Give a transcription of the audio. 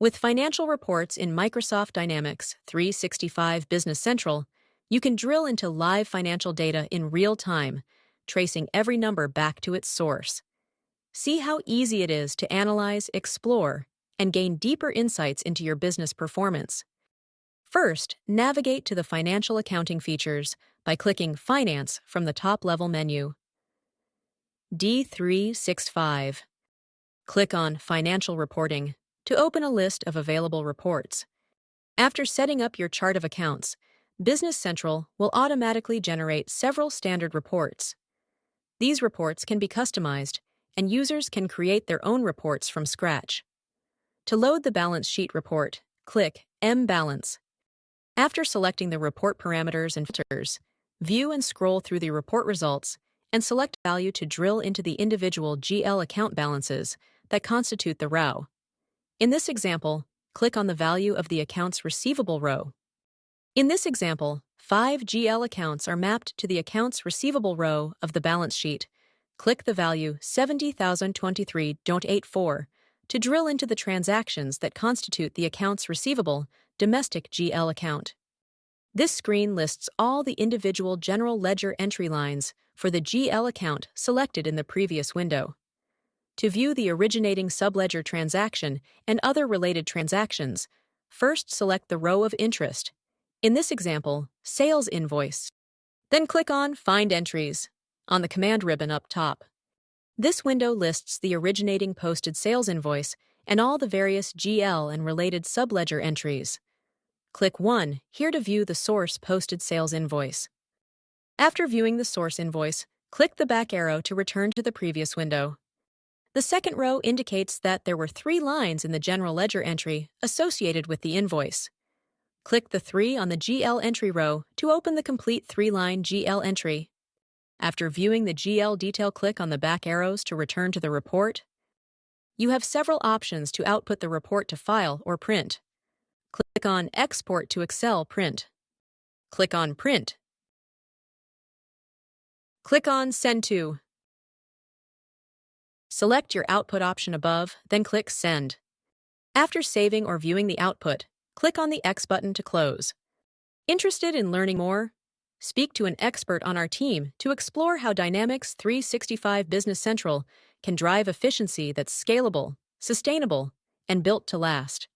With financial reports in Microsoft Dynamics 365 Business Central, you can drill into live financial data in real time, tracing every number back to its source. See how easy it is to analyze, explore, and gain deeper insights into your business performance. First, navigate to the financial accounting features by clicking Finance from the top-level menu. D365. Click on Financial Reporting to open a list of available reports. After setting up your chart of accounts, Business Central will automatically generate several standard reports. These reports can be customized, and users can create their own reports from scratch. To load the balance sheet report, click M-Balance. After selecting the report parameters and filters, view and scroll through the report results and select value to drill into the individual GL account balances that constitute the row. In this example, click on the value of the accounts receivable row. In this example, 5 GL accounts are mapped to the accounts receivable row of the balance sheet. Click the value 70,023.84 to drill into the transactions that constitute the accounts receivable domestic GL account. This screen lists all the individual general ledger entry lines for the GL account selected in the previous window. To view the originating subledger transaction and other related transactions, first select the row of interest. In this example, sales invoice. Then click on Find Entries on the command ribbon up top. This window lists the originating posted sales invoice and all the various GL and related subledger entries. Click 1 here to view the source posted sales invoice. After viewing the source invoice, click the back arrow to return to the previous window. The second row indicates that there were 3 lines in the general ledger entry associated with the invoice. Click the 3 on the GL entry row to open the complete 3-line GL entry. After viewing the GL detail, click on the back arrows to return to the report. You have several options to output the report to file or print. Click on Export to Excel Print. Click on Print. Click on Send to. Select your output option above, then click Send. After saving or viewing the output, click on the X button to close. Interested in learning more? Speak to an expert on our team to explore how Dynamics 365 Business Central can drive efficiency that's scalable, sustainable, and built to last.